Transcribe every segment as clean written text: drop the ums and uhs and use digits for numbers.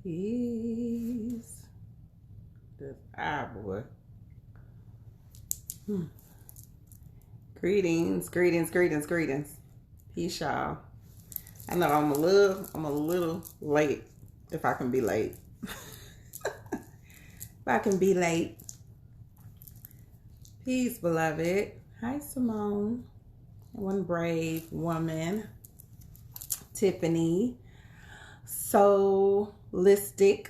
Peace. This eye, boy. Greetings, greetings, greetings, greetings. Peace, y'all. I know I'm a little late. If I can be late. If I can be late. Peace, beloved. Hi, Simone. One brave woman. Tiffany. Soulistic.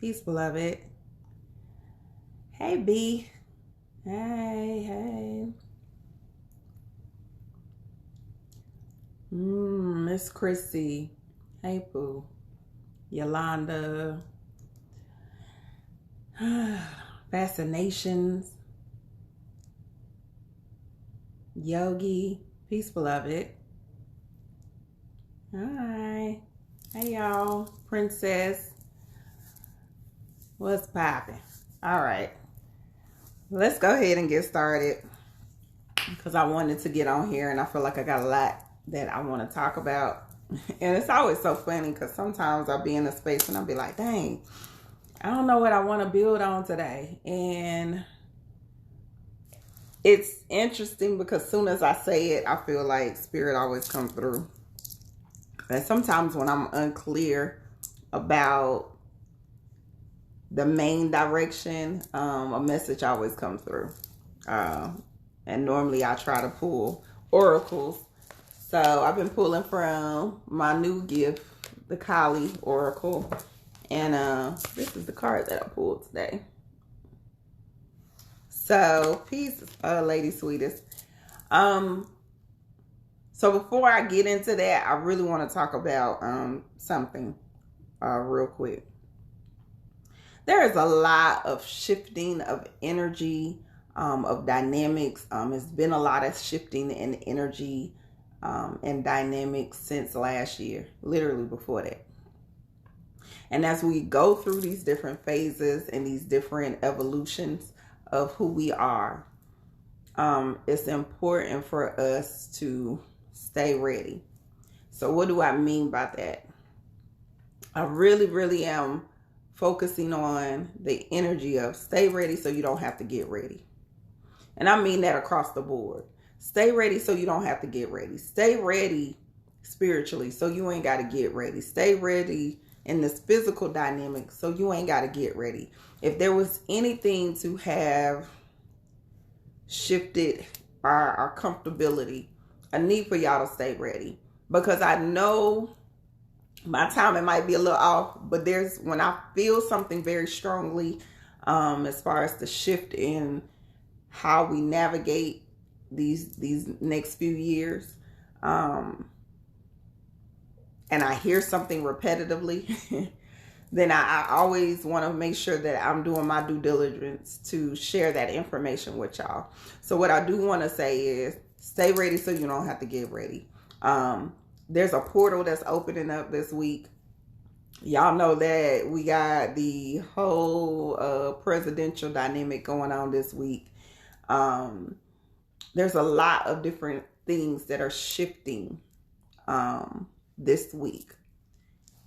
Peace, beloved. Hey, B. Hey. Miss Chrissy. Hey, Pooh. Yolanda. Fascinations. Yogi. Peace, beloved. Hi. Hey, y'all. Princess. What's poppin'? All right. Let's go ahead and get started because I wanted to get on here and I feel like I got a lot that I want to talk about. And it's always so funny because sometimes I'll be in a space and I'll be like, dang, I don't know what I want to build on today. And it's interesting because as soon as I say it, I feel like spirit always comes through. And sometimes when I'm unclear about the main direction, a message always comes through. And normally I try to pull oracles. So I've been pulling from my new gift, the Kali Oracle. And this is the card that I pulled today. So peace, lady sweetest. So before I get into that, I really want to talk about something real quick. There is a lot of shifting of energy, of dynamics. It's been a lot of shifting in energy and dynamics since last year, literally before that. And as we go through these different phases and these different evolutions of who we are, it's important for us to stay ready. So what do I mean by that? I really am focusing on the energy of stay ready so you don't have to get ready. And I mean that across the board. Stay ready so you don't have to get ready. Stay ready spiritually so you ain't got to get ready. Stay ready in this physical dynamic so you ain't got to get ready. If there was anything to have shifted our comfortability, I need for y'all to stay ready. Because I know my timing might be a little off, but there's when I feel something very strongly as far as the shift in how we navigate these next few years, and I hear something repetitively, then I always want to make sure that I'm doing my due diligence to share that information with y'all. So what I do want to say is stay ready so you don't have to get ready. There's a portal that's opening up this week. Y'all know that we got the whole presidential dynamic going on this week. There's a lot of different things that are shifting this week.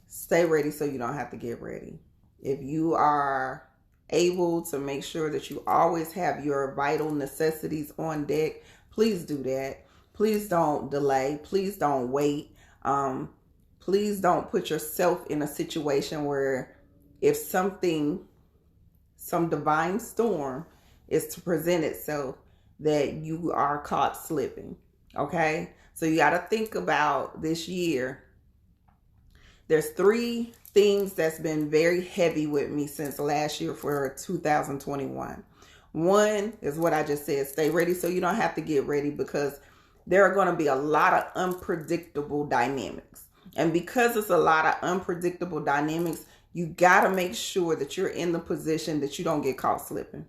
Stay ready so you don't have to get ready. If you are able to make sure that you always have your vital necessities on deck, please do that. Please don't delay. Please don't wait. Please don't put yourself in a situation where if some divine storm is to present itself, that you are caught slipping. Okay? So you got to think about this year. There's 3 things that's been very heavy with me since last year for 2021. One is what I just said. Stay ready so you don't have to get ready, because there are going to be a lot of unpredictable dynamics. And because it's a lot of unpredictable dynamics, you got to make sure that you're in the position that you don't get caught slipping.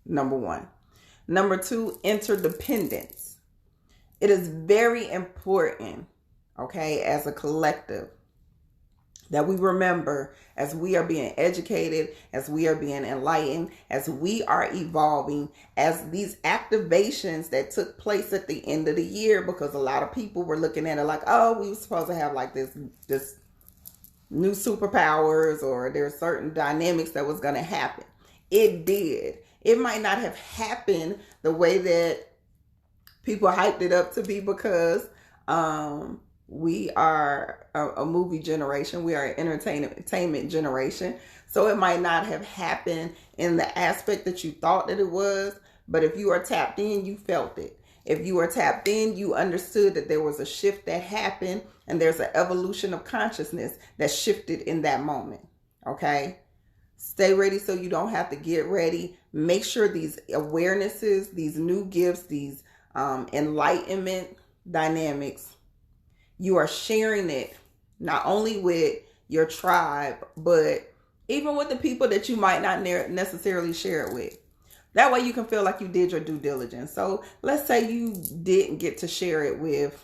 Number 1. Number 2, interdependence. It is very important, okay, as a collective, that we remember as we are being educated, as we are being enlightened, as we are evolving, as these activations that took place at the end of the year, because a lot of people were looking at it like, oh, we were supposed to have like this new superpowers or there's certain dynamics that was going to happen. It did. It might not have happened the way that people hyped it up to be, because we are a movie generation. We are an entertainment generation. So it might not have happened in the aspect that you thought that it was. But if you are tapped in, you felt it. If you are tapped in, you understood that there was a shift that happened, and there's an evolution of consciousness that shifted in that moment. Okay? Stay ready so you don't have to get ready. Make sure these awarenesses, these new gifts, these enlightenment dynamics, you are sharing it not only with your tribe, but even with the people that you might not necessarily share it with. That way you can feel like you did your due diligence. So let's say you didn't get to share it with,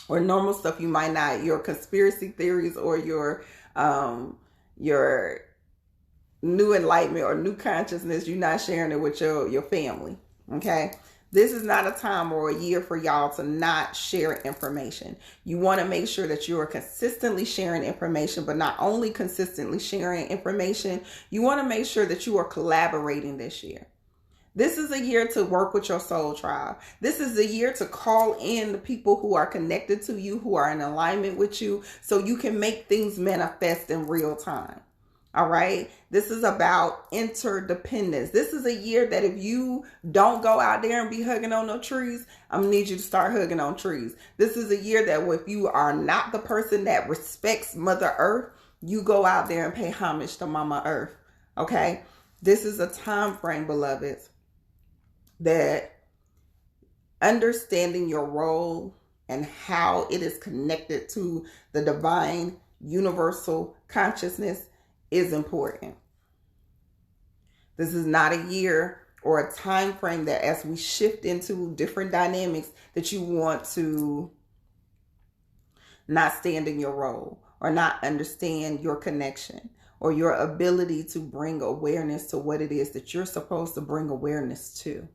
or normal stuff you might not, your conspiracy theories or your new enlightenment or new consciousness, you're not sharing it with your family. Okay? This is not a time or a year for y'all to not share information. You want to make sure that you are consistently sharing information, but not only consistently sharing information, you want to make sure that you are collaborating this year. This is a year to work with your soul tribe. This is a year to call in the people who are connected to you, who are in alignment with you, so you can make things manifest in real time. All right. This is about interdependence. This is a year that if you don't go out there and be hugging on no trees, I'm going to need you to start hugging on trees. This is a year that if you are not the person that respects Mother Earth, you go out there and pay homage to Mama Earth. Okay. This is a time frame, beloveds, that understanding your role and how it is connected to the divine universal consciousness is important. This is not a year or a time frame that as we shift into different dynamics that you want to not stand in your role or not understand your connection or your ability to bring awareness to what it is that you're supposed to bring awareness to.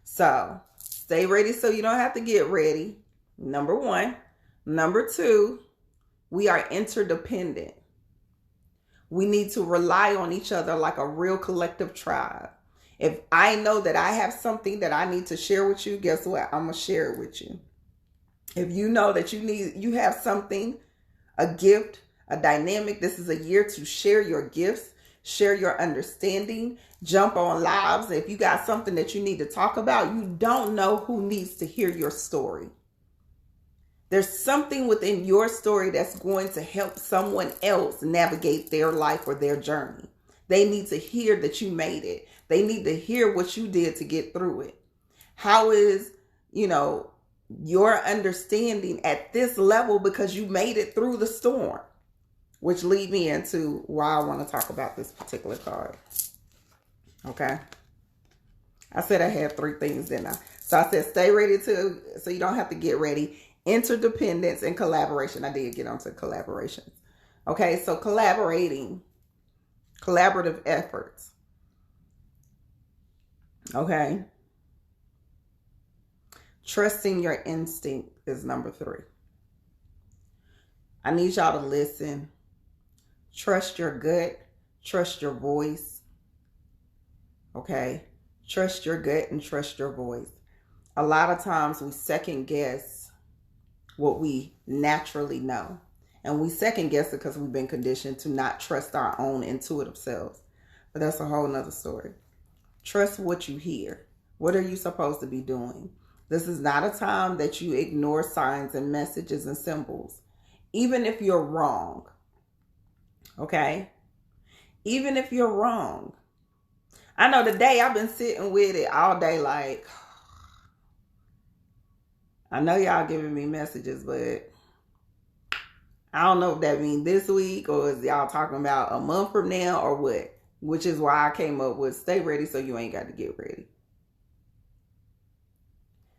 So stay ready so you don't have to get ready. Number one. Number two, we are interdependent. We need to rely on each other like a real collective tribe. If I know that I have something that I need to share with you, guess what? I'm going to share it with you. If you know that you have something, a gift, a dynamic, this is a year to share your gifts, share your understanding, jump on lives. If you got something that you need to talk about, you don't know who needs to hear your story. There's something within your story that's going to help someone else navigate their life or their journey. They need to hear that you made it. They need to hear what you did to get through it. How is, your understanding at this level because you made it through the storm? Which lead me into why I want to talk about this particular card. Okay. I said I had 3 things, didn't I? So I said, stay ready so you don't have to get ready. Interdependence and collaboration. I did get onto collaborations. Okay, so collaborative efforts. Okay. Trusting your instinct is number 3. I need y'all to listen. Trust your gut. Trust your voice. Okay. Trust your gut and trust your voice. A lot of times we second guess what we naturally know. And we second guess it because we've been conditioned to not trust our own intuitive selves. But that's a whole nother story. Trust what you hear. What are you supposed to be doing? This is not a time that you ignore signs and messages and symbols. Even if you're wrong. Okay? Even if you're wrong. I know today I've been sitting with it all day like, I know y'all giving me messages, but I don't know if that means this week or is y'all talking about a month from now or what. Which is why I came up with stay ready so you ain't got to get ready.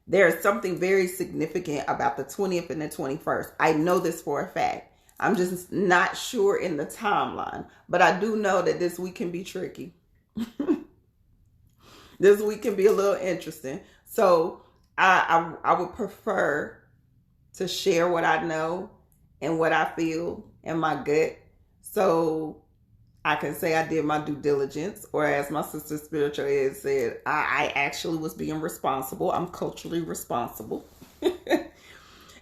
There is something very significant about the 20th and the 21st. I know this for a fact. I'm just not sure in the timeline. But I do know that this week can be tricky. This week can be a little interesting. So I would prefer to share what I know and what I feel in my gut. So I can say I did my due diligence, or as my sister spiritual ed said, I actually was being responsible. I'm culturally responsible.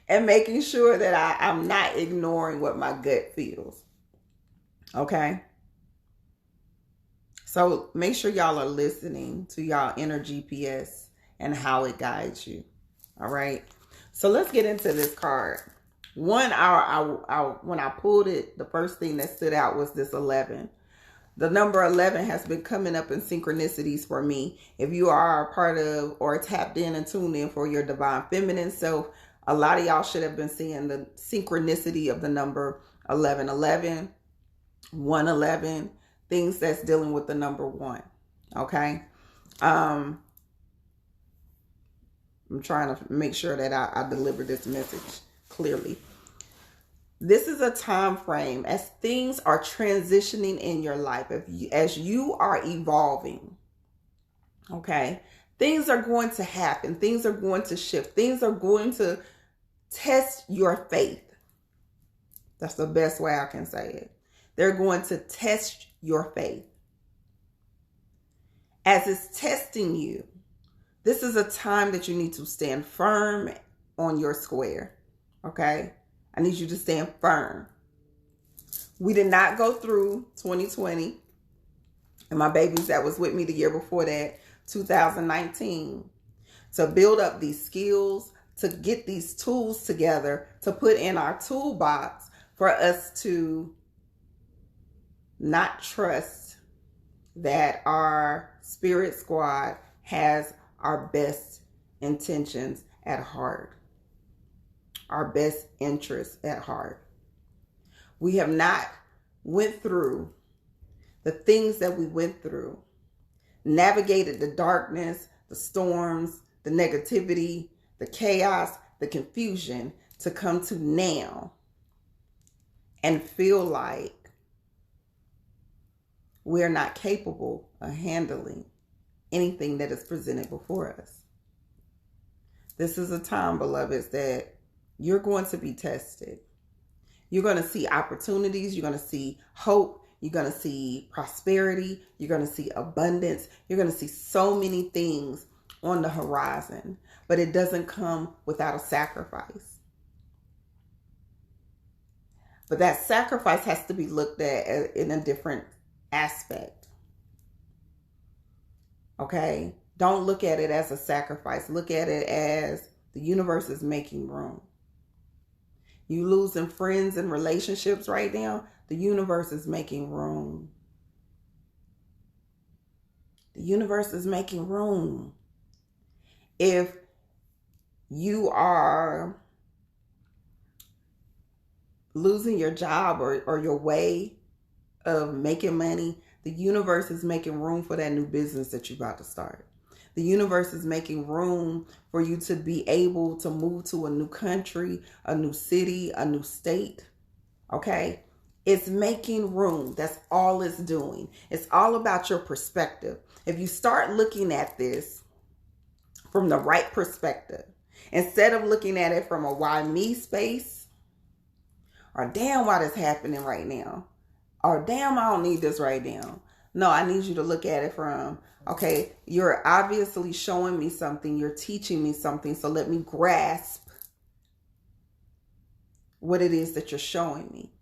And making sure that I'm not ignoring what my gut feels. Okay? So make sure y'all are listening to y'all inner GPS and how it guides you. All right? So let's get into this card. When I pulled it, the first thing that stood out was this 11. The number 11 has been coming up in synchronicities for me. If you are a part of or tapped in and tuned in for your divine feminine self, a lot of y'all should have been seeing the synchronicity of the number 1111, 111, things that's dealing with the number 1. Okay? I'm trying to make sure that I deliver this message clearly. This is a time frame as things are transitioning in your life. As you are evolving, okay, things are going to happen. Things are going to shift. Things are going to test your faith. That's the best way I can say it. They're going to test your faith. As it's testing you, this is a time that you need to stand firm on your square, okay? I need you to stand firm. We did not go through 2020 and my babies that was with me the year before that, 2019, to build up these skills, to get these tools together, to put in our toolbox for us to not trust that our spirit squad has our best intentions at heart. Our best interests at heart. We have not went through the things that we went through, navigated the darkness, the storms, the negativity, the chaos, the confusion to come to now and feel like we're not capable of handling anything that is presented before us. This is a time, beloveds, that you're going to be tested. You're going to see opportunities. You're going to see hope. You're going to see prosperity. You're going to see abundance. You're going to see so many things on the horizon. But it doesn't come without a sacrifice. But that sacrifice has to be looked at in a different aspect. Okay? Don't look at it as a sacrifice. Look at it as the universe is making room. You losing friends and relationships right now, the universe is making room. The universe is making room. If you are losing your job or your way of making money, the universe is making room for that new business that you're about to start. The universe is making room for you to be able to move to a new country, a new city, a new state. Okay? It's making room. That's all it's doing. It's all about your perspective. If you start looking at this from the right perspective, instead of looking at it from a why me space, or damn, why this happening right now, or damn, I don't need this right now. No, I need you to look at it from, okay, you're obviously showing me something. You're teaching me something. So let me grasp what it is that you're showing me.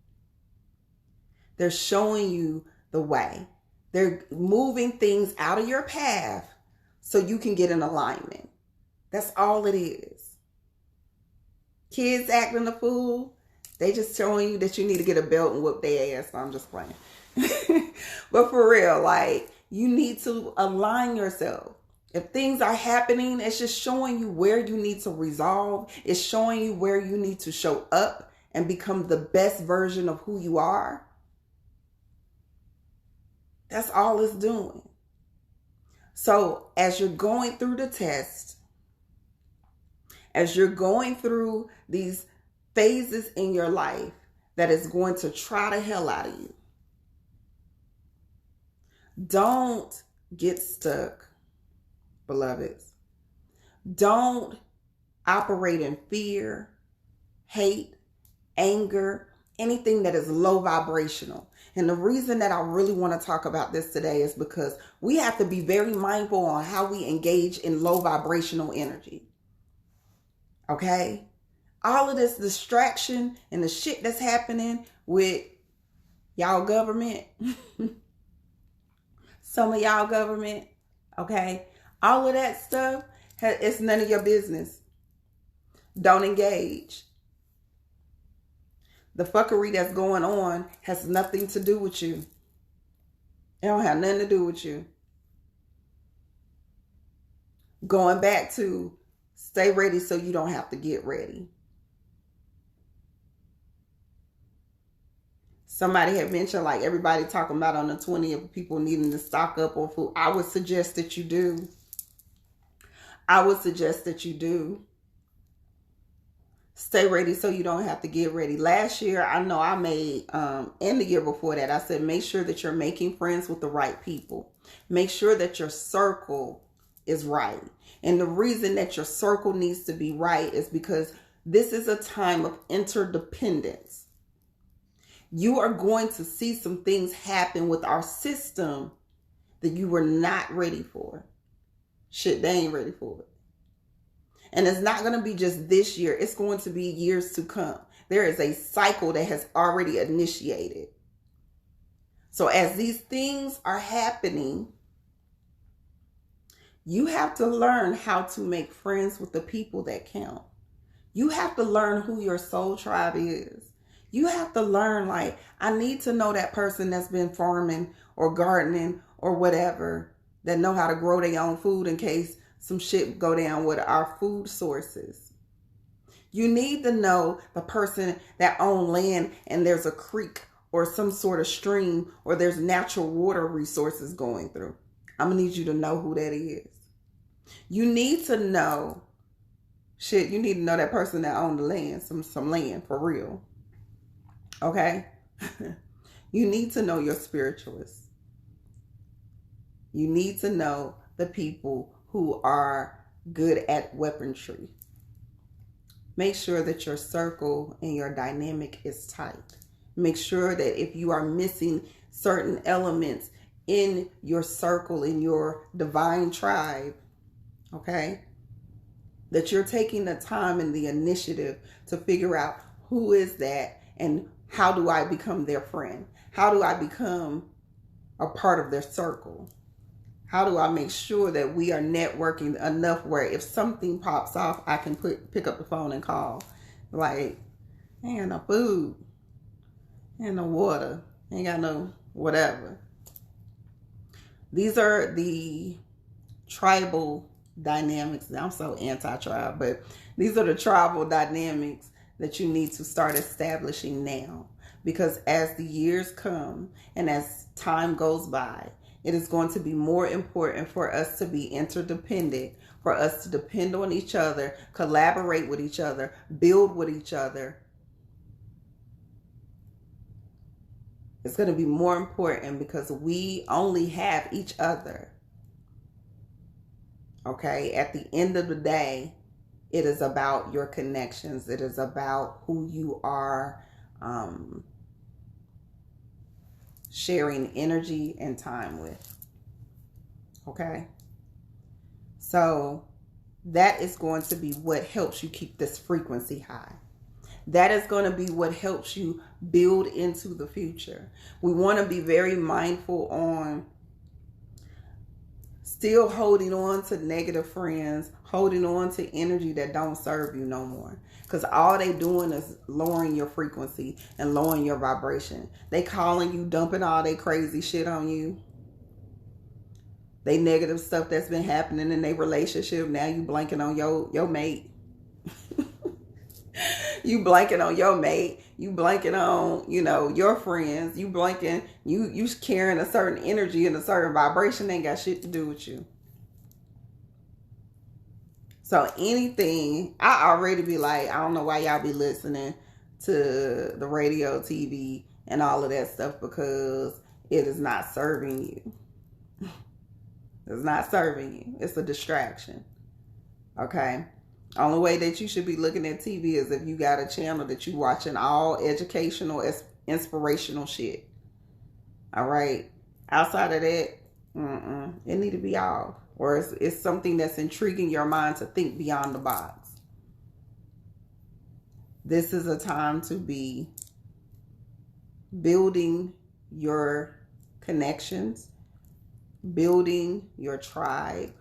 They're showing you the way. They're moving things out of your path so you can get in alignment. That's all it is. Kids acting a fool, they just showing you that you need to get a belt and whoop their ass. So I'm just playing. But for real, like, you need to align yourself. If things are happening, it's just showing you where you need to resolve. It's showing you where you need to show up and become the best version of who you are. That's all it's doing. So as you're going through the test, as you're going through these phases in your life that is going to try the hell out of you, don't get stuck, beloveds. Don't operate in fear, hate, anger, anything that is low vibrational. And the reason that I really want to talk about this today is because we have to be very mindful on how we engage in low vibrational energy. Okay? All of this distraction and the shit that's happening with y'all government, some of y'all government, okay? All of that stuff, it's none of your business. Don't engage. The fuckery that's going on has nothing to do with you. It don't have nothing to do with you. Going back to stay ready so you don't have to get ready. Somebody had mentioned, like, everybody talking about on the 20th, people needing to stock up on food. I would suggest that you do. I would suggest that you do. Stay ready so you don't have to get ready. Last year, I know I made, and the year before that, I said, make sure that you're making friends with the right people. Make sure that your circle is right. And the reason that your circle needs to be right is because this is a time of interdependence. You are going to see some things happen with our system that you were not ready for. Shit, they ain't ready for it. And it's not going to be just this year. It's going to be years to come. There is a cycle that has already initiated. So as these things are happening, you have to learn how to make friends with the people that count. You have to learn who your soul tribe is. You have to learn, like, I need to know that person that's been farming or gardening or whatever, that know how to grow their own food in case some shit go down with our food sources. You need to know the person that owns land and there's a creek or some sort of stream or there's natural water resources going through. I'm going to need you to know who that is. You need to know, shit, you need to know that person that owns the land, some land for real. Okay? You need to know your spiritualists. You need to know the people who are good at weaponry. Make sure that your circle and your dynamic is tight. Make sure that if you are missing certain elements in your circle, in your divine tribe, okay, that you're taking the time and the initiative to figure out who is that and how do I become their friend? How do I become a part of their circle? How do I make sure that we are networking enough where if something pops off, I can pick up the phone and call? Like, ain't no food, ain't no water, ain't got no whatever. These are the tribal dynamics. I'm so anti-tribe, but these are the tribal dynamics that you need to start establishing now. Because as the years come and as time goes by, it is going to be more important for us to be interdependent, for us to depend on each other, collaborate with each other, build with each other. It's going to be more important because we only have each other. Okay? At the end of the day, it is about your connections. It is about who you are sharing energy and time with. Okay? So that is going to be what helps you keep this frequency high. That is going to be what helps you build into the future. We want to be very mindful on still holding on to negative friends, holding on to energy that don't serve you no more. Because all they doing is lowering your frequency and lowering your vibration. They calling you, dumping all their crazy shit on you. They negative stuff that's been happening in their relationship. Now you blanking on your mate. You blanking on your mate. You blanking on, your friends. You blanking, you carrying a certain energy and a certain vibration. Ain't got shit to do with you. So anything, I already be like, I don't know why y'all be listening to the radio, TV, and all of that stuff because it is not serving you. It's not serving you. It's a distraction. Okay? Only way that you should be looking at TV is if you got a channel that you watching all educational, inspirational shit. All right. Outside of that, it need to be off. Or it's something that's intriguing your mind to think beyond the box. This is a time to be building your connections, building your tribe,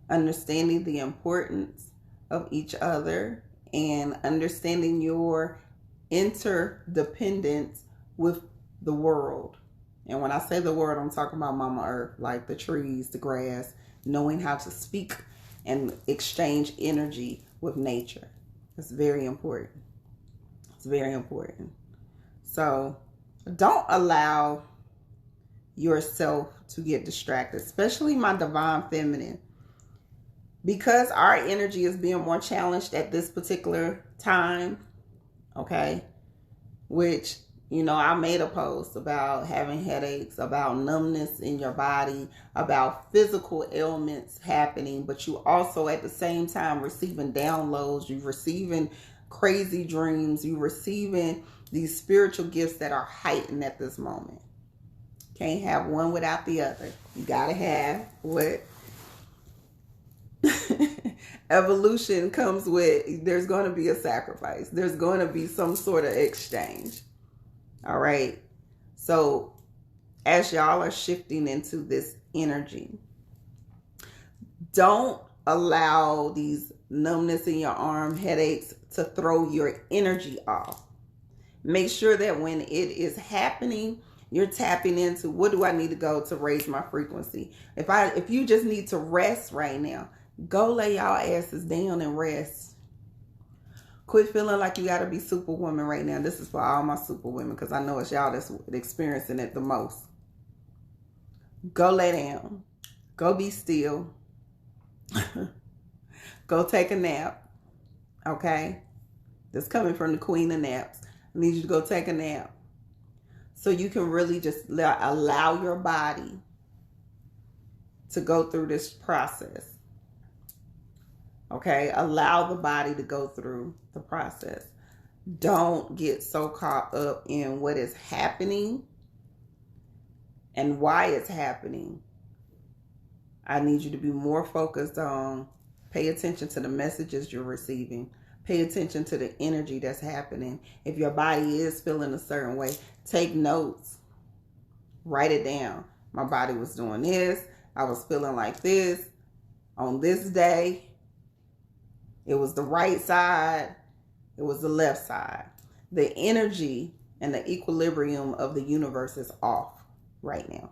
understanding the importance of each other, and understanding your interdependence with the world. And when I say the world, I'm talking about Mama Earth, like the trees, the grass, knowing how to speak and exchange energy with nature. It's very important. It's very important. So don't allow yourself to get distracted, especially my divine feminine. Because our energy is being more challenged at this particular time, okay? Which, I made a post about having headaches, about numbness in your body, about physical ailments happening, but you also at the same time receiving downloads, you're receiving crazy dreams, you're receiving these spiritual gifts that are heightened at this moment. Can't have one without the other. You gotta have what evolution comes with. There's going to be a sacrifice. There's going to be some sort of exchange. All right. So as y'all are shifting into this energy, don't allow these numbness in your arm, headaches to throw your energy off. Make sure that when it is happening, you're tapping into, what do I need to go to raise my frequency? If you just need to rest right now, go lay y'all asses down and rest. Quit feeling like you got to be superwoman right now. This is for all my superwomen, because I know it's y'all that's experiencing it the most. Go lay down. Go be still. Go take a nap. Okay? This coming from the queen of naps. I need you to go take a nap, so you can really just allow your body to go through this process. Okay? Allow the body to go through the process. Don't get so caught up in what is happening and why it's happening. I need you to be more focused on, pay attention to the messages you're receiving. Pay attention to the energy that's happening. If your body is feeling a certain way, take notes. Write it down. My body was doing this. I was feeling like this on this day. It was the right side. It was the left side. The energy and the equilibrium of the universe is off right now.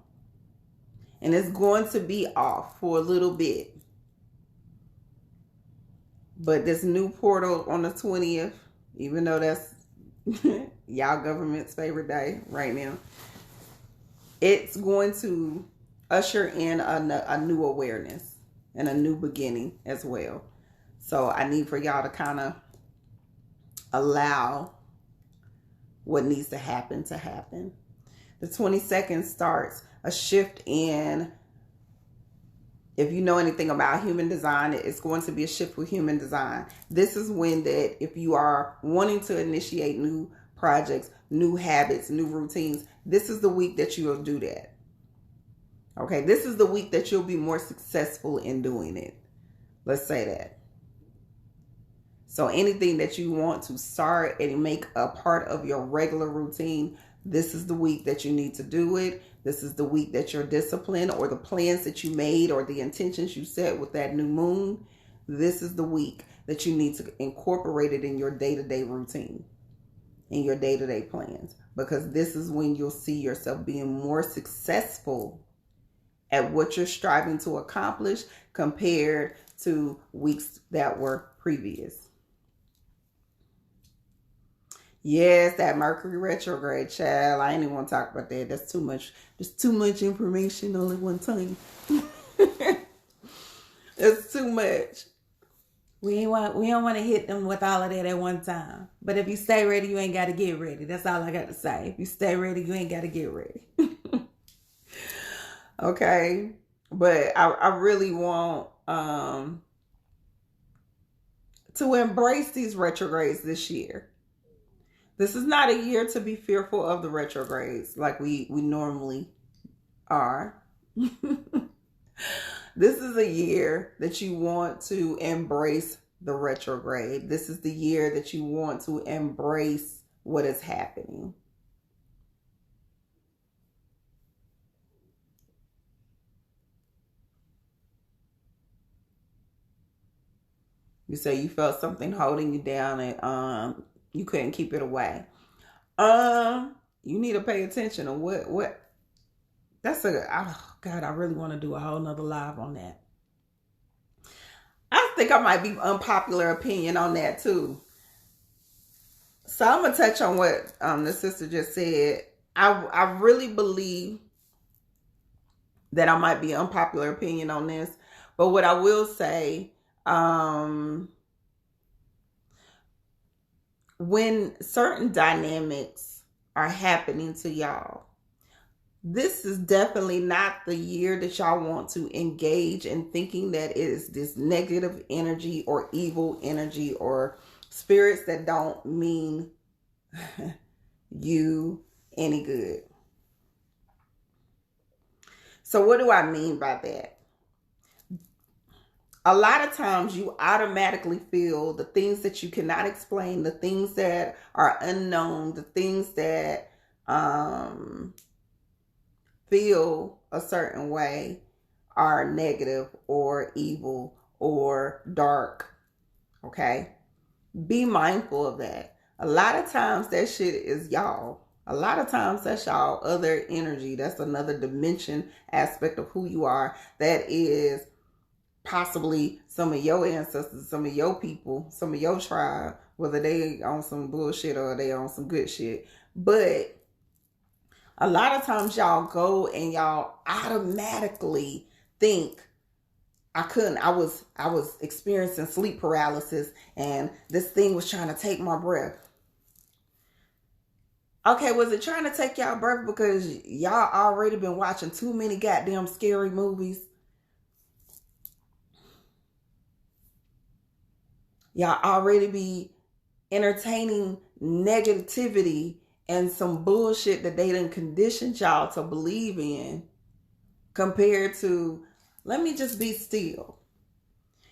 And it's going to be off for a little bit. But this new portal on the 20th, even though that's y'all government's favorite day right now, it's going to usher in a new awareness and a new beginning as well. So I need for y'all to kind of allow what needs to happen to happen. The 22nd starts a shift in, if you know anything about human design, it's going to be a shift with human design. This is when that if you are wanting to initiate new projects, new habits, new routines, this is the week that you'll do that. Okay, this is the week that you'll be more successful in doing it. Let's say that. So anything that you want to start and make a part of your regular routine, this is the week that you need to do it. This is the week that your discipline or the plans that you made or the intentions you set with that new moon, this is the week that you need to incorporate it in your day-to-day routine, in your day-to-day plans, because this is when you'll see yourself being more successful at what you're striving to accomplish compared to weeks that were previous. Yes, that Mercury retrograde, child. I ain't even want to talk about that. That's too much. There's too much information all at one time. It's too much. We don't want to hit them with all of that at one time. But if you stay ready, you ain't got to get ready. That's all I got to say. If you stay ready, you ain't got to get ready. Okay. But I really want to embrace these retrogrades this year. This is not a year to be fearful of the retrogrades like we normally are. This is a year that you want to embrace the retrograde. This is the year that you want to embrace what is happening. You say you felt something holding you down and you couldn't keep it away. You need to pay attention to what that's oh God, I really want to do a whole nother live on that. I think I might be unpopular opinion on that too. So I'm gonna touch on what the sister just said. I really believe that I might be unpopular opinion on this, but what I will say, when certain dynamics are happening to y'all, this is definitely not the year that y'all want to engage in thinking that it is this negative energy or evil energy or spirits that don't mean you any good. So what do I mean by that? A lot of times you automatically feel the things that you cannot explain, the things that are unknown, the things that feel a certain way are negative or evil or dark. Okay? Be mindful of that. A lot of times that shit is y'all. A lot of times that's y'all other energy. That's another dimension aspect of who you are. That is possibly some of your ancestors, some of your people, some of your tribe, whether they on some bullshit or they on some good shit. But a lot of times y'all go and y'all automatically think, I was experiencing sleep paralysis and this thing was trying to take my breath. Okay, was it trying to take y'all breath because y'all already been watching too many goddamn scary movies? Y'all already be entertaining negativity and some bullshit that they done conditioned y'all to believe in, compared to, let me just be still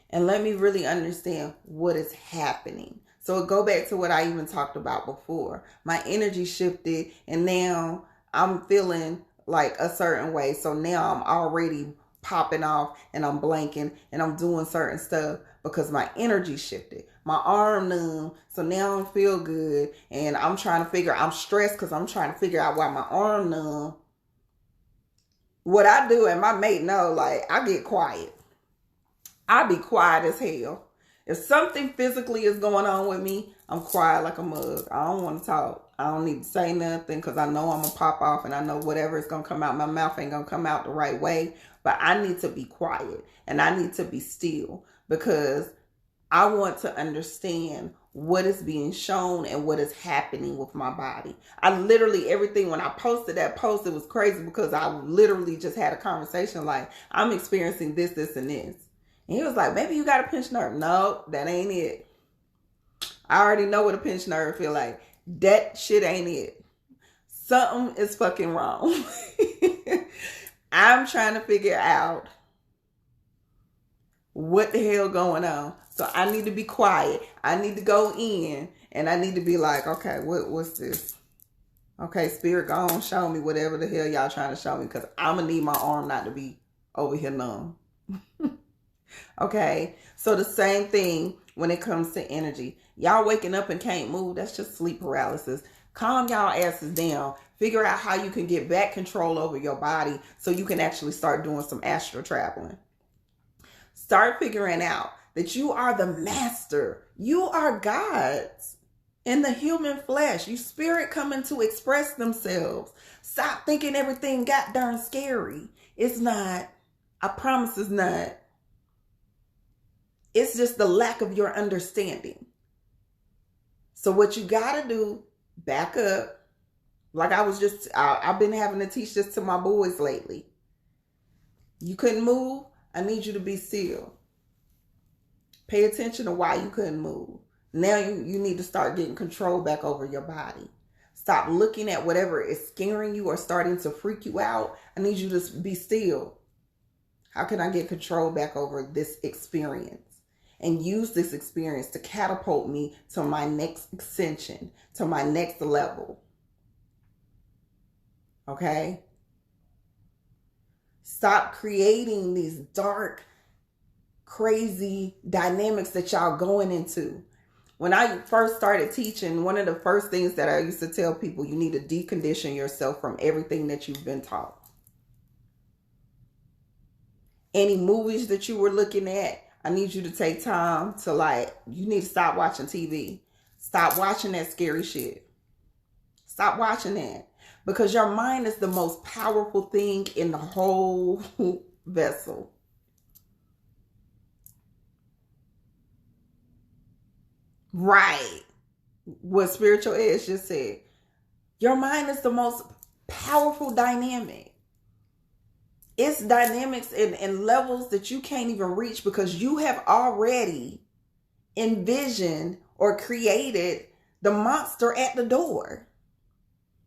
and let me really understand what is happening. So go back to what I even talked about before. My energy shifted and now I'm feeling like a certain way. So now I'm already popping off and I'm blanking and I'm doing certain stuff because my energy shifted. My arm numb, so now I don't feel good, and I'm stressed because I'm trying to figure out why my arm numb. What I do, and my mate know, like, I get quiet. I be quiet as hell. If something physically is going on with me, I'm quiet like a mug. I don't want to talk. I don't need to say nothing because I know I'm going to pop off and I know whatever is going to come out my mouth ain't going to come out the right way. But I need to be quiet and I need to be still because I want to understand what is being shown and what is happening with my body. I literally, everything, when I posted that post, it was crazy because I literally just had a conversation like, I'm experiencing this, this, and this. And he was like, maybe you got a pinched nerve. No, that ain't it. I already know what a pinched nerve feel like. That shit ain't it. Something is fucking wrong. I'm trying to figure out what the hell going on. So I need to be quiet. I need to go in and I need to be like, okay, what's this? Okay, spirit, go on, show me whatever the hell y'all trying to show me because I'm going to need my arm not to be over here numb. Okay, so the same thing when it comes to energy. Y'all waking up and can't move, that's just sleep paralysis. Calm y'all asses down. Figure out how you can get back control over your body so you can actually start doing some astral traveling. Start figuring out that you are the master. You are gods in the human flesh. You spirit coming to express themselves. Stop thinking everything got darn scary. It's not. I promise it's not. It's just the lack of your understanding. So what you got to do, back up. Like I've been having to teach this to my boys lately. You couldn't move? I need you to be still. Pay attention to why you couldn't move. Now you need to start getting control back over your body. Stop looking at whatever is scaring you or starting to freak you out. I need you to be still. How can I get control back over this experience? And use this experience to catapult me to my next ascension, to my next level. Okay? Stop creating these dark, crazy dynamics that y'all going into. When I first started teaching, one of the first things that I used to tell people, you need to decondition yourself from everything that you've been taught. Any movies that you were looking at, I need you to take time to you need to stop watching TV. Stop watching that scary shit. Stop watching that. Because your mind is the most powerful thing in the whole vessel. Right. What Spiritual Edge just said. Your mind is the most powerful dynamic. It's dynamics and levels that you can't even reach because you have already envisioned or created the monster at the door.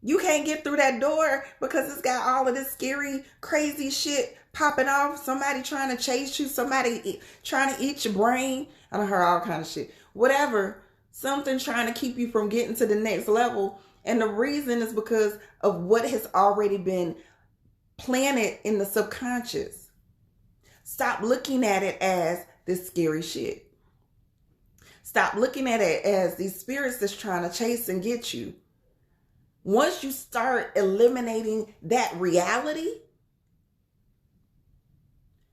You can't get through that door because it's got all of this scary, crazy shit popping off. Somebody trying to chase you. Somebody trying to eat your brain. I done heard all kind of shit. Whatever. Something trying to keep you from getting to the next level. And the reason is because of what has already been planted in the subconscious. Stop looking at it as this scary shit. Stop looking at it as these spirits that's trying to chase and get you. Once you start eliminating that reality,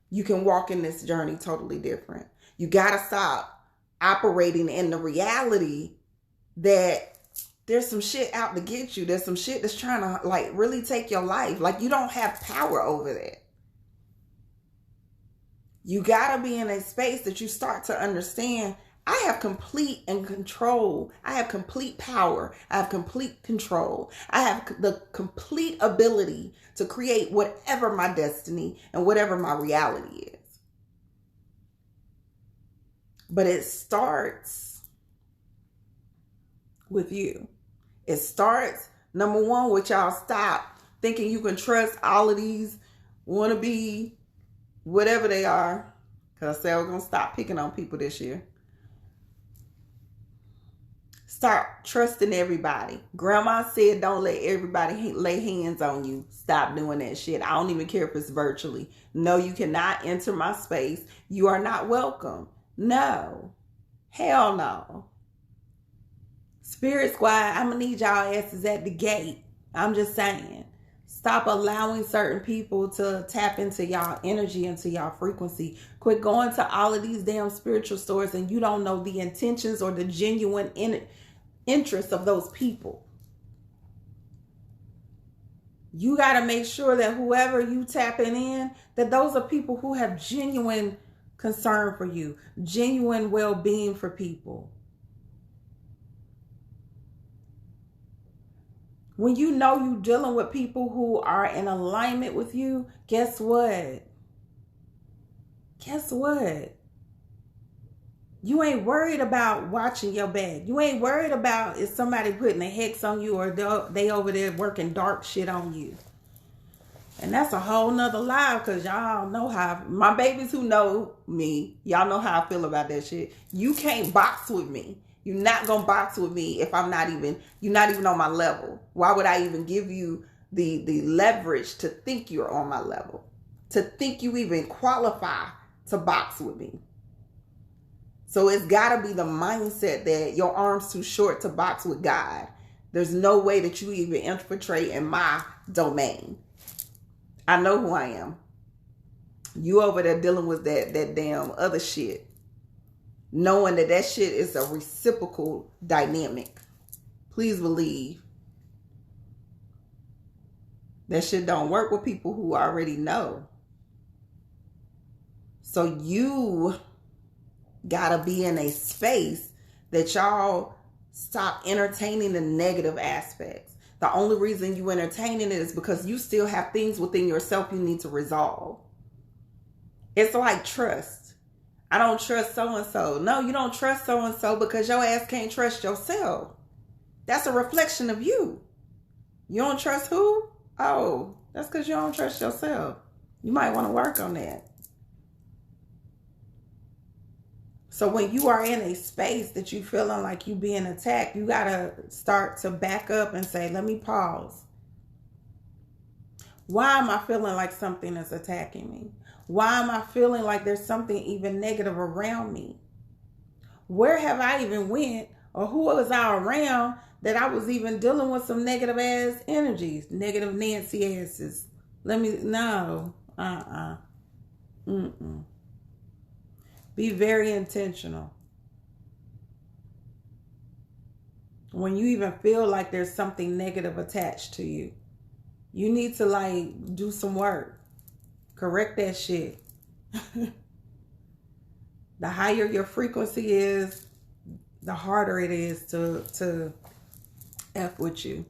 you can walk in this journey totally different. You got to stop operating in the reality that there's some shit out to get you. There's some shit that's trying to really take your life. You don't have power over that. You got to be in a space that you start to understand, I have complete and control. I have complete power. I have complete control. I have the complete ability to create whatever my destiny and whatever my reality is. But it starts with you. It starts, number one, with y'all stop thinking you can trust all of these wannabe, whatever they are. Because I said we're going to stop picking on people this year. Start trusting everybody. Grandma said don't let everybody lay hands on you. Stop doing that shit. I don't even care if it's virtually. No, you cannot enter my space. You are not welcome. No. Hell no. Spirit Squad, I'm going to need y'all asses at the gate. I'm just saying. Stop allowing certain people to tap into y'all energy, into y'all frequency. Quit going to all of these damn spiritual stores and you don't know the intentions or the genuine interests of those people. You got to make sure that whoever you tapping in, that those are people who have genuine concern for you, genuine well-being for people. When you know you're dealing with people who are in alignment with you, guess what? Guess what? You ain't worried about watching your back. You ain't worried about if somebody putting a hex on you or they over there working dark shit on you. And that's a whole nother lie because y'all know how, my babies who know me, y'all know how I feel about that shit. You can't box with me. You're not going to box with me if you're not even on my level. Why would I even give you the leverage to think you're on my level? To think you even qualify to box with me? So it's got to be the mindset that your arm's too short to box with God. There's no way that you even infiltrate in my domain. I know who I am. You over there dealing with that damn other shit. Knowing that shit is a reciprocal dynamic. Please believe. That shit don't work with people who already know. So you gotta be in a space that y'all stop entertaining the negative aspects. The only reason you entertaining it is because you still have things within yourself you need to resolve. It's like trust. I don't trust so-and-so. No, you don't trust so-and-so because your ass can't trust yourself. That's a reflection of you. You don't trust who? Oh, that's because you don't trust yourself. You might want to work on that. So when you are in a space that you feeling like you being attacked, you got to start to back up and say, let me pause. Why am I feeling like something is attacking me? Why am I feeling like there's something even negative around me? Where have I even went, or who was I around that I was even dealing with some negative ass energies, negative Nancy asses? No. Be very intentional. When you even feel like there's something negative attached to you, you need to like do some work. Correct that shit. The higher your frequency is, the harder it is to F with you.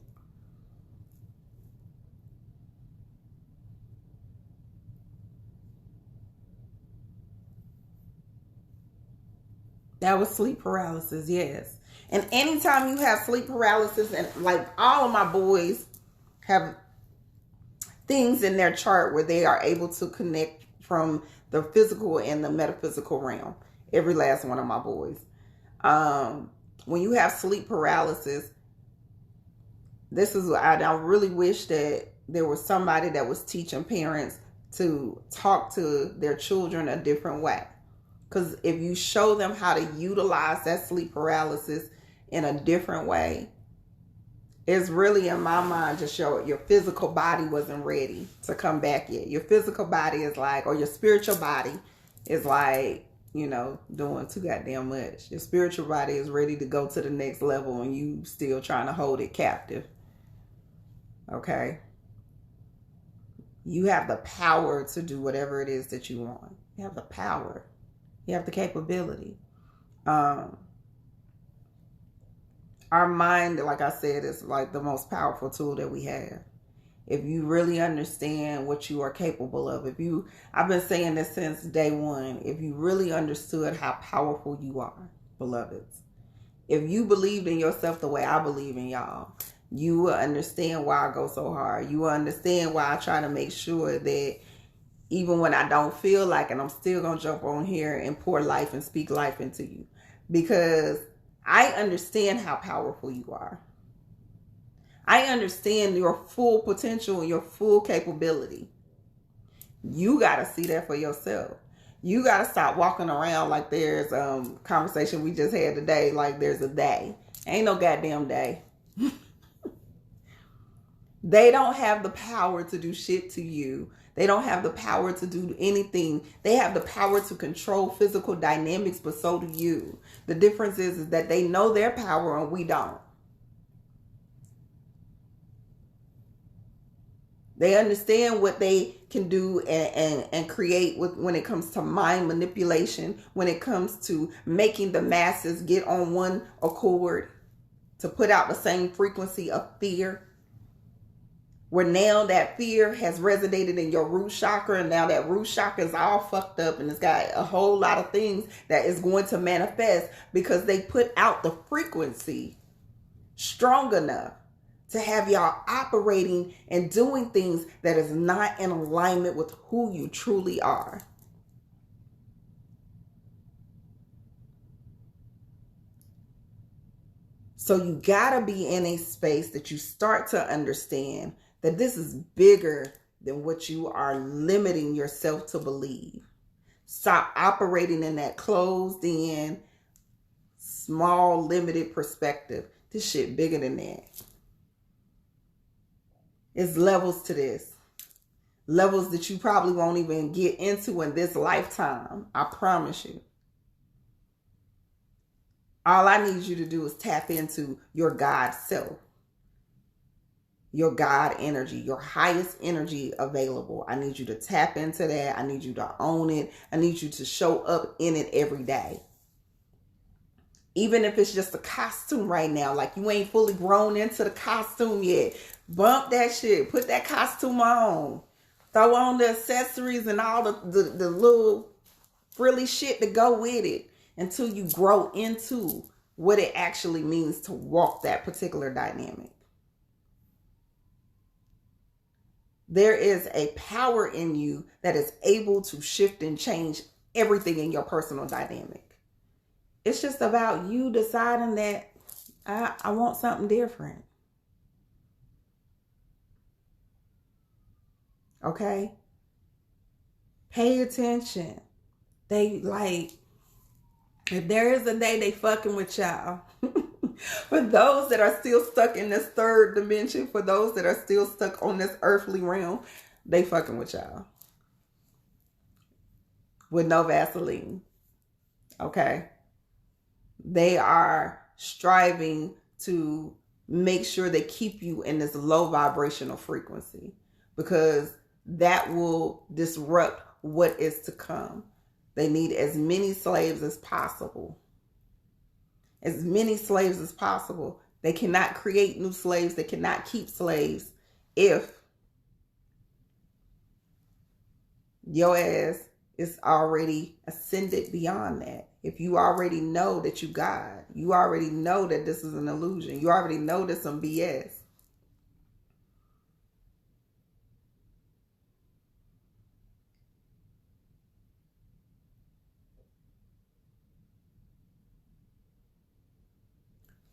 That was sleep paralysis, yes. And anytime you have sleep paralysis, and like all of my boys have things in their chart where they are able to connect from the physical and the metaphysical realm. Every last one of my boys. When you have sleep paralysis, this is what I really wish that there was somebody that was teaching parents to talk to their children a different way. Because if you show them how to utilize that sleep paralysis in a different way, it's really, in my mind, to show it your physical body wasn't ready to come back yet. Your physical body is like, or your spiritual body is like, you know, doing too goddamn much. Your spiritual body is ready to go to the next level and you still trying to hold it captive. Okay? You have the power to do whatever it is that you want. You have the power. You have the capability. Our mind, like I said, is like the most powerful tool that we have. If you really understand what you are capable of, I've been saying this since day one, if you really understood how powerful you are, beloveds, if you believed in yourself the way I believe in y'all, you will understand why I go so hard. You will understand why I try to make sure that even when I don't feel like it, I'm still going to jump on here and pour life and speak life into you. Because I understand how powerful you are. I understand your full potential and your full capability. You got to see that for yourself. You got to stop walking around like there's conversation we just had today, like there's a day. Ain't no goddamn day. They don't have the power to do shit to you. They don't have the power to do anything. They have the power to control physical dynamics, but so do you. The difference is that they know their power and we don't. They understand what they can do and create when it comes to mind manipulation, when it comes to making the masses get on one accord to put out the same frequency of fear. Where now that fear has resonated in your root chakra, and now that root chakra is all fucked up and it's got a whole lot of things that is going to manifest because they put out the frequency strong enough to have y'all operating and doing things that is not in alignment with who you truly are. So you gotta be in a space that you start to understand that this is bigger than what you are limiting yourself to believe. Stop operating in that closed in, small, limited perspective. This shit bigger than that. It's levels to this. Levels that you probably won't even get into in this lifetime. I promise you. All I need you to do is tap into your God self. Your God energy, your highest energy available. I need you to tap into that. I need you to own it. I need you to show up in it every day. Even if it's just a costume right now, like you ain't fully grown into the costume yet. Bump that shit. Put that costume on. Throw on the accessories and all the little frilly shit to go with it until you grow into what it actually means to walk that particular dynamic. There is a power in you that is able to shift and change everything in your personal dynamic. It's just about you deciding that I want something different. Okay? Pay attention. If there is a day they fucking with y'all. For those that are still stuck in this third dimension, for those that are still stuck on this earthly realm, they fucking with y'all. With no Vaseline. Okay? They are striving to make sure they keep you in this low vibrational frequency, because that will disrupt what is to come. They need as many slaves as possible. As many slaves as possible. They cannot create new slaves. They cannot keep slaves if your ass is already ascended beyond that. If you already know that you God, you already know that this is an illusion. You already know there's some BS.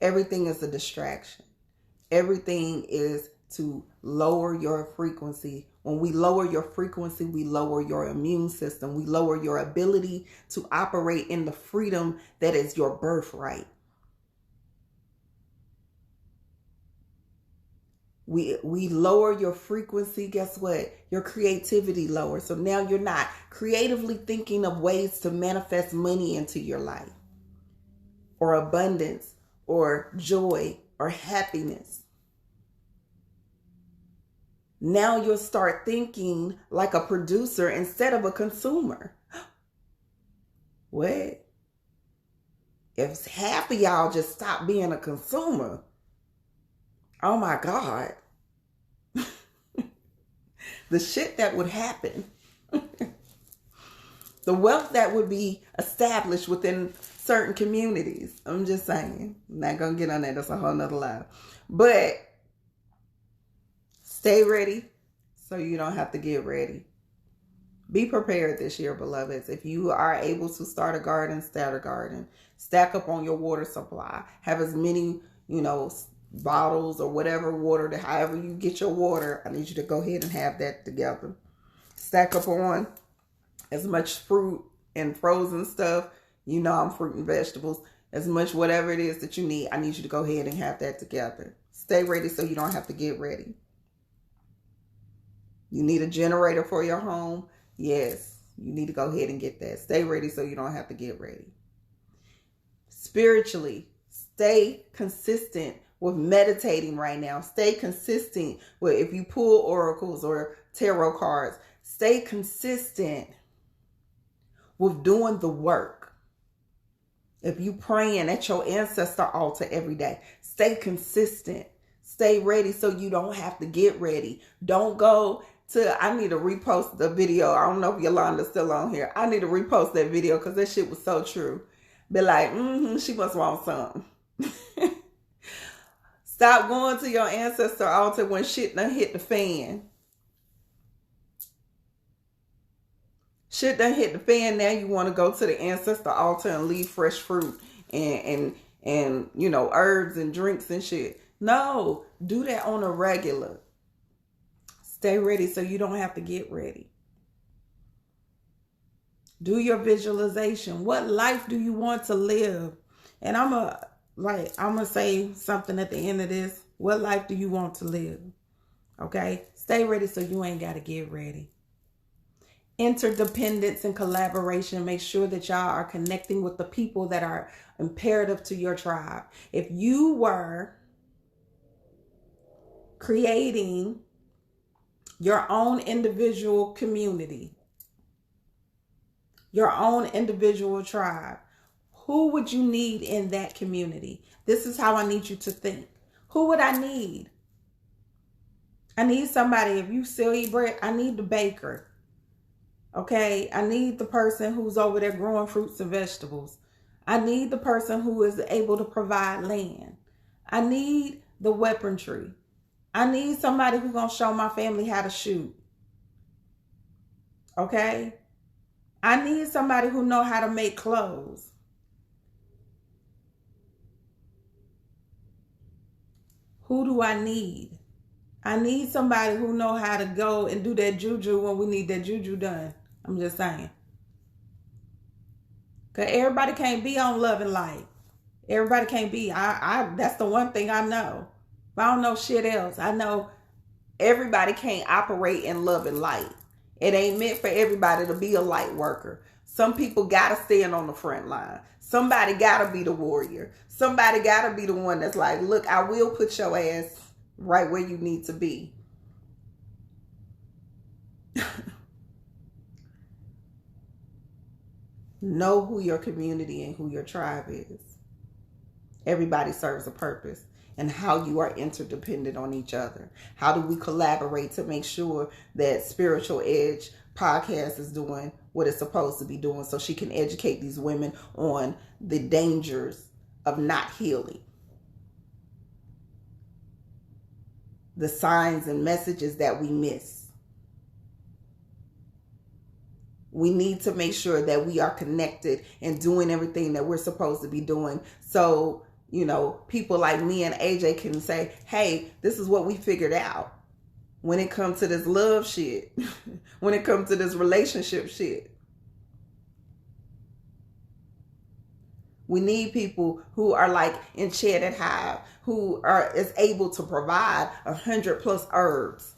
Everything is a distraction. Everything is to lower your frequency. When we lower your frequency, we lower your immune system. We lower your ability to operate in the freedom that is your birthright. We lower your frequency. Guess what? Your creativity lowers. So now you're not creatively thinking of ways to manifest money into your life, or abundance, or joy, or happiness. Now you'll start thinking like a producer instead of a consumer. What? If half of y'all just stop being a consumer, oh my God. The shit that would happen. The wealth that would be established within certain communities. I'm just saying. I'm not going to get on that. That's a whole nother live. But stay ready so you don't have to get ready. Be prepared this year, beloveds. If you are able to start a garden, start a garden. Stack up on your water supply. Have as many, bottles or whatever water, however you get your water. I need you to go ahead and have that together. Stack up on as much fruit and frozen stuff. I'm fruit and vegetables. As much whatever it is that you need, I need you to go ahead and have that together. Stay ready so you don't have to get ready. You need a generator for your home? Yes, you need to go ahead and get that. Stay ready so you don't have to get ready. Spiritually, stay consistent with meditating right now. Stay consistent with, if you pull oracles or tarot cards, stay consistent with doing the work. If you praying at your ancestor altar every day, stay consistent. Stay ready so you don't have to get ready. Don't go to, I need to repost the video. I don't know if Yolanda's still on here. I need to repost that video because that shit was so true. Be like, she must want something. Stop going to your ancestor altar when shit done hit the fan. Shit done hit the fan. Now you want to go to the ancestor altar and leave fresh fruit and herbs and drinks and shit. No, do that on a regular. Stay ready so you don't have to get ready. Do your visualization. What life do you want to live? And I'm gonna say something at the end of this. What life do you want to live? Okay? Stay ready so you ain't got to get ready. Interdependence and collaboration. Make sure that y'all are connecting with the people that are imperative to your tribe. If you were creating your own individual community, your own individual tribe, who would you need in that community? This is how I need you to think. Who would I need? I need somebody. If you still eat bread, I need the baker. Okay, I need the person who's over there growing fruits and vegetables. I need the person who is able to provide land. I need the weaponry. I need somebody who's going to show my family how to shoot. Okay? I need somebody who know how to make clothes. Who do I need? I need somebody who know how to go and do that juju when we need that juju done. I'm just saying. Because everybody can't be on love and light. Everybody can't be. That's the one thing I know. If I don't know shit else, I know everybody can't operate in love and light. It ain't meant for everybody to be a light worker. Some people gotta stand on the front line. Somebody gotta be the warrior. Somebody gotta be the one that's like, look, I will put your ass right where you need to be. Know who your community and who your tribe is. Everybody serves a purpose, and how you are interdependent on each other. How do we collaborate to make sure that Spiritual Edge podcast is doing what it's supposed to be doing, so she can educate these women on the dangers of not healing, the signs and messages that we miss. We need to make sure that we are connected and doing everything that we're supposed to be doing. So, you know, people like me and AJ can say, hey, this is what we figured out when it comes to this love shit, when it comes to this relationship shit. We need people who are like Enchanted Hive, who is able to provide 100+ herbs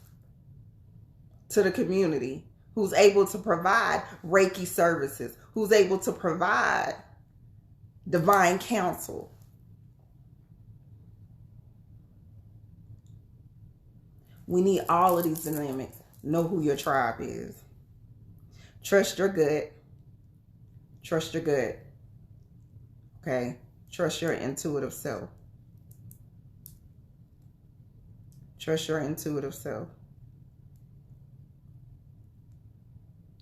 to the community, who's able to provide Reiki services, who's able to provide divine counsel. We need all of these dynamics. Know who your tribe is. Trust your gut. Trust your gut. Okay? Trust your intuitive self. Trust your intuitive self.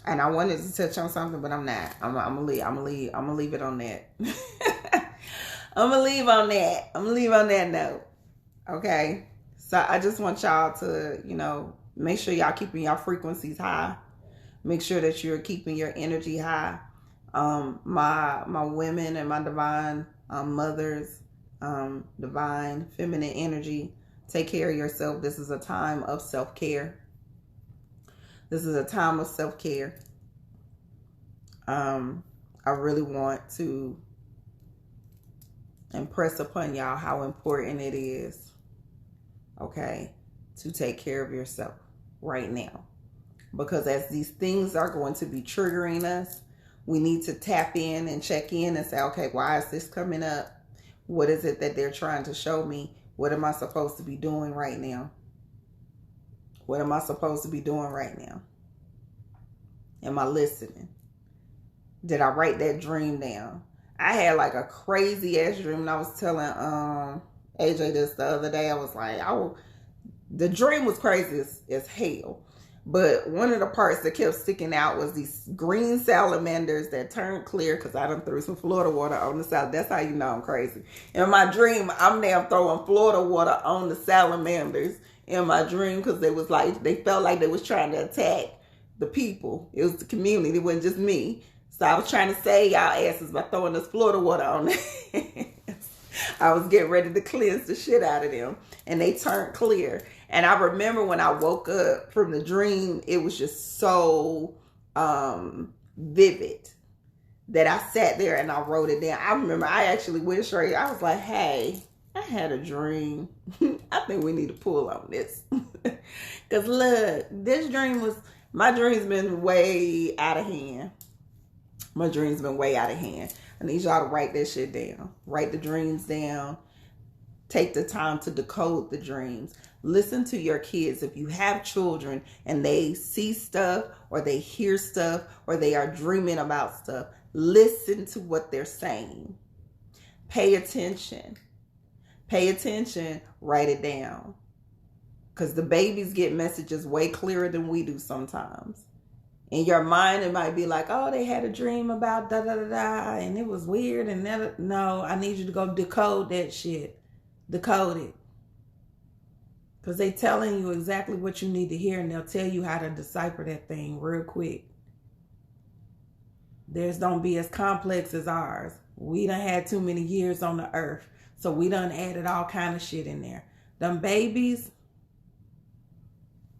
And I wanted to touch on something, but I'm not. I'm gonna leave it on that. I'm gonna leave on that note. Okay? So I just want y'all to, you know, make sure y'all keeping y'all frequencies high. Make sure that you're keeping your energy high. My women and my divine mothers, divine feminine energy, take care of yourself. This is a time of self-care. This is a time of self-care. I really want to impress upon y'all how important it is, okay, to take care of yourself right now. Because as these things are going to be triggering us, we need to tap in and check in and say, okay, why is this coming up? What is it that they're trying to show me? What am I supposed to be doing right now? What am I supposed to be doing right now? Am I listening? Did I write that dream down? I had like a crazy ass dream, and I was telling AJ this the other day. I was like, the dream was crazy as hell. But one of the parts that kept sticking out was these green salamanders that turned clear, because I done threw some Florida water on the salad. That's how you know I'm crazy. In my dream, I'm now throwing Florida water on the salamanders in my dream, because they felt like they was trying to attack the people. It was the community. It wasn't just me. So I was trying to save y'all asses by throwing this Florida water on them. I was getting ready to cleanse the shit out of them. And they turned clear. And I remember when I woke up from the dream, it was just so vivid that I sat there and I wrote it down. I remember I actually went straight. I was like, hey, I had a dream. I think we need to pull on this. Because look, my dream's been way out of hand. My dream's been way out of hand. I need y'all to write that shit down. Write the dreams down. Take the time to decode the dreams. Listen to your kids. If you have children and they see stuff or they hear stuff or they are dreaming about stuff, listen to what they're saying. Pay attention. Pay attention. Write it down. Because the babies get messages way clearer than we do sometimes. In your mind, it might be like, oh, they had a dream about da da da da, and it was weird. And that, no, I need you to go decode that shit. Decode it. Because they telling you exactly what you need to hear, and they'll tell you how to decipher that thing real quick. Theirs don't be as complex as ours. We done had too many years on the earth, so we done added all kind of shit in there. Them babies,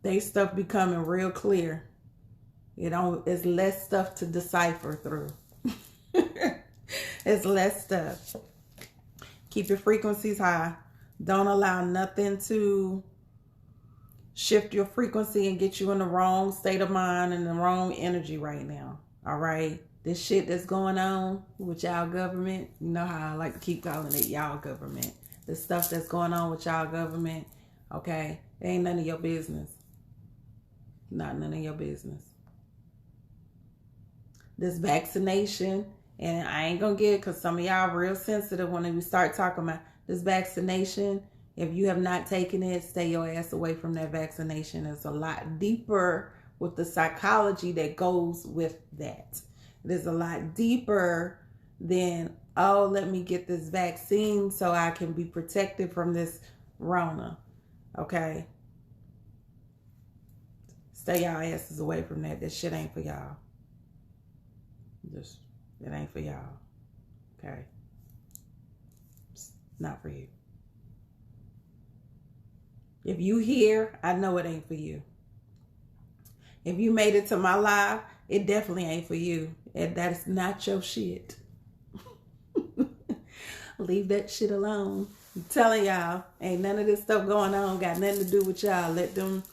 they stuff becoming real clear. It's less stuff to decipher through. It's less stuff. Keep your frequencies high. Don't allow nothing to shift your frequency and get you in the wrong state of mind and the wrong energy right now. All right? This shit that's going on with y'all government, you know how I like to keep calling it y'all government. The stuff that's going on with y'all government, okay? It ain't none of your business. Not none of your business. This vaccination, and I ain't gonna get it because some of y'all real sensitive when we start talking about this vaccination. If you have not taken it, stay your ass away from that vaccination. It's a lot deeper with the psychology that goes with that. It is a lot deeper than, oh, let me get this vaccine so I can be protected from this Rona. Okay? Stay y'all asses away from that. That shit ain't for y'all. It ain't for y'all. Okay? It's not for you. If you here, I know it ain't for you. If you made it to my live, it definitely ain't for you. And that's not your shit. Leave that shit alone. I'm telling y'all, ain't none of this stuff going on. Got nothing to do with y'all. Let them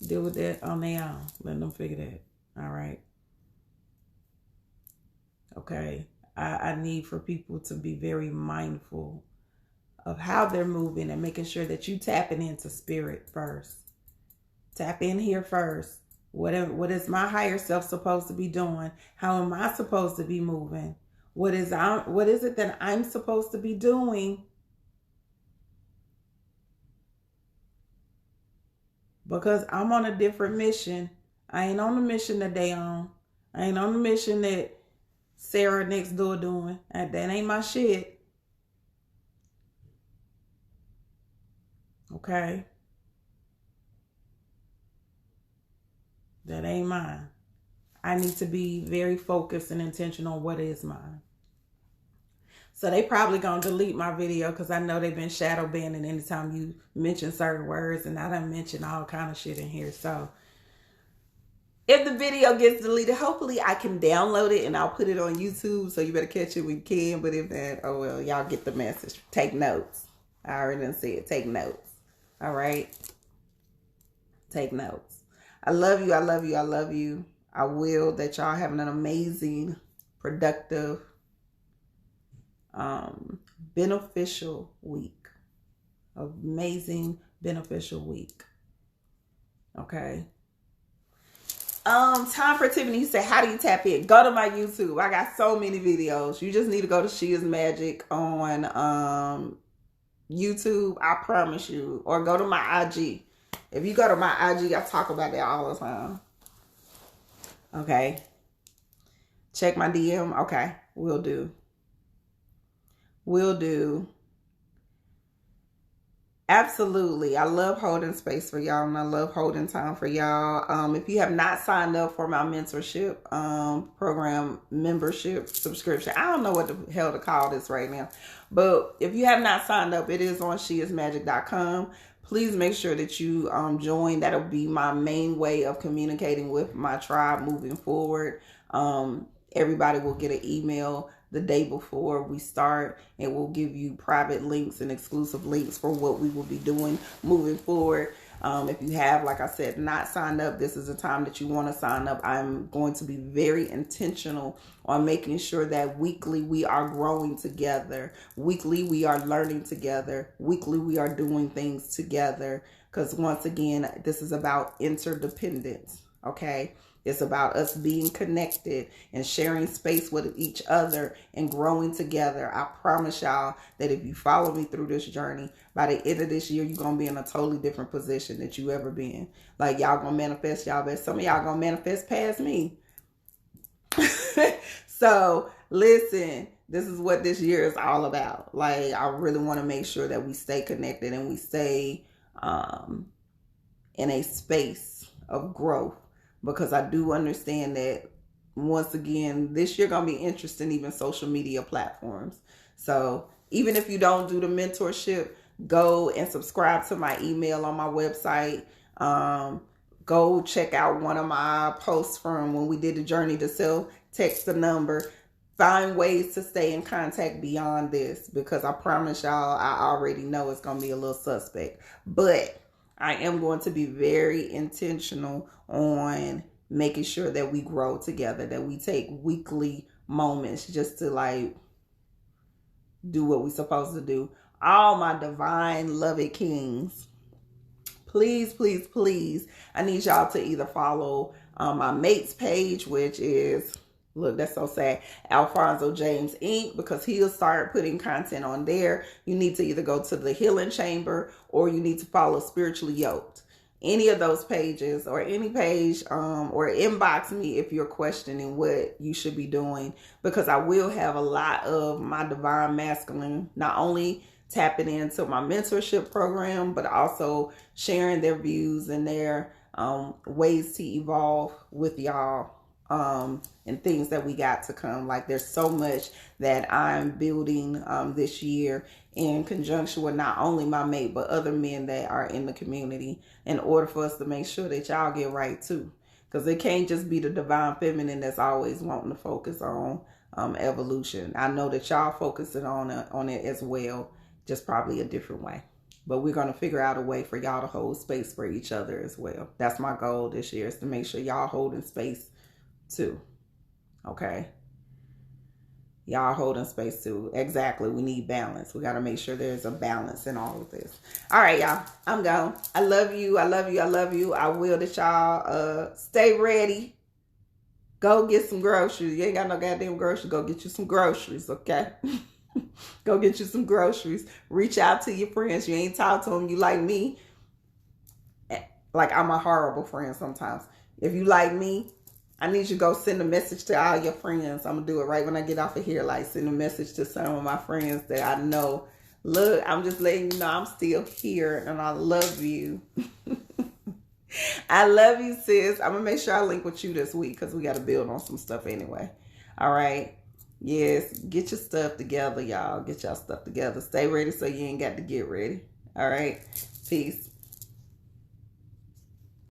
deal with that on their own. Let them figure that. All right. Okay. I need for people to be very mindful of how they're moving and making sure that you tapping into spirit first. Tap in here first. What is my higher self supposed to be doing? How am I supposed to be moving? What is it that I'm supposed to be doing? Because I'm on a different mission. I ain't on the mission that they on. I ain't on the mission that Sarah next door doing. That ain't my shit. Okay? That ain't mine. I need to be very focused and intentional on what is mine. So they probably gonna delete my video because I know they've been shadow banning anytime you mention certain words, and I done mentioned all kind of shit in here. So if the video gets deleted, hopefully I can download it and I'll put it on YouTube. So you better catch it when you can. But if not, oh well, y'all get the message. Take notes. I already done said take notes. All right? Take notes. I love you. I love you. I love you. I will that y'all having an amazing, productive, beneficial week. Amazing, beneficial week. Okay. Time for Tiffany. He said, how do you tap in? Go to my YouTube. I got so many videos. You just need to go to She Is Magic on YouTube. I promise you. Or go to my IG. If you go to my IG, I talk about that all the time. Okay. Check my DM. Okay. Will do. Will do. Absolutely. I love holding space for y'all, and I love holding time for y'all. If you have not signed up for my mentorship program, membership, subscription, I don't know what the hell to call this right now, but if you have not signed up, it is on sheismagic.com. Please make sure that you join. That'll be my main way of communicating with my tribe moving forward. Everybody will get an email the day before we start, and we'll give you private links and exclusive links for what we will be doing moving forward. If you have, like I said, not signed up, this is the time that you want to sign up. I'm going to be very intentional on making sure that weekly we are growing together. Weekly we are learning together. Weekly we are doing things together. Because once again, this is about interdependence. Okay? It's about us being connected and sharing space with each other and growing together. I promise y'all that if you follow me through this journey, by the end of this year, you're going to be in a totally different position that you ever been. Like, y'all going to manifest y'all best. Some of y'all going to manifest past me. So, listen, this is what this year is all about. Like, I really want to make sure that we stay connected and we stay in a space of growth. Because I do understand that, once again, this year going to be interesting, even social media platforms. So even if you don't do the mentorship, go and subscribe to my email on my website. Go check out one of my posts from when we did the Journey to Self. Text the number. Find ways to stay in contact beyond this, because I promise y'all, I already know it's going to be a little suspect. But I am going to be very intentional on making sure that we grow together, that we take weekly moments just to like do what we're supposed to do. All my divine loved kings, please, please, please, I need y'all to either follow my mate's page, which is, look, that's so sad, Alfonso James Inc., because he'll start putting content on there. You need to either go to the Healing Chamber or you need to follow Spiritually Yoked. Any of those pages or any page, or inbox me if you're questioning what you should be doing, because I will have a lot of my divine masculine not only tapping into my mentorship program, but also sharing their views and their ways to evolve with y'all. And things that we got to come. Like, there's so much that I'm building this year in conjunction with not only my mate, but other men that are in the community, in order for us to make sure that y'all get right too. Because it can't just be the divine feminine that's always wanting to focus on evolution. I know that y'all focusing on it as well, just probably a different way. But we're going to figure out a way for y'all to hold space for each other as well. That's my goal this year, is to make sure y'all holding space too. Okay, y'all holding space too. Exactly. We need balance. We got to make sure there's a balance in all of this. All right, y'all, I'm gone. I love you. I love you. I love you. I will that y'all stay ready. Go get some groceries. You ain't got no goddamn groceries. Go get you some groceries. Okay. Go get you some groceries. Reach out to your friends. You ain't talk to them. You like me. Like, I'm a horrible friend sometimes. If you like me, I need you to go send a message to all your friends. I'm going to do it right when I get off of here. Like, send a message to some of my friends that I know. Look, I'm just letting you know I'm still here and I love you. I love you, sis. I'm going to make sure I link with you this week because we got to build on some stuff anyway. All right. Yes. Get your stuff together, y'all. Get y'all stuff together. Stay ready so you ain't got to get ready. All right. Peace.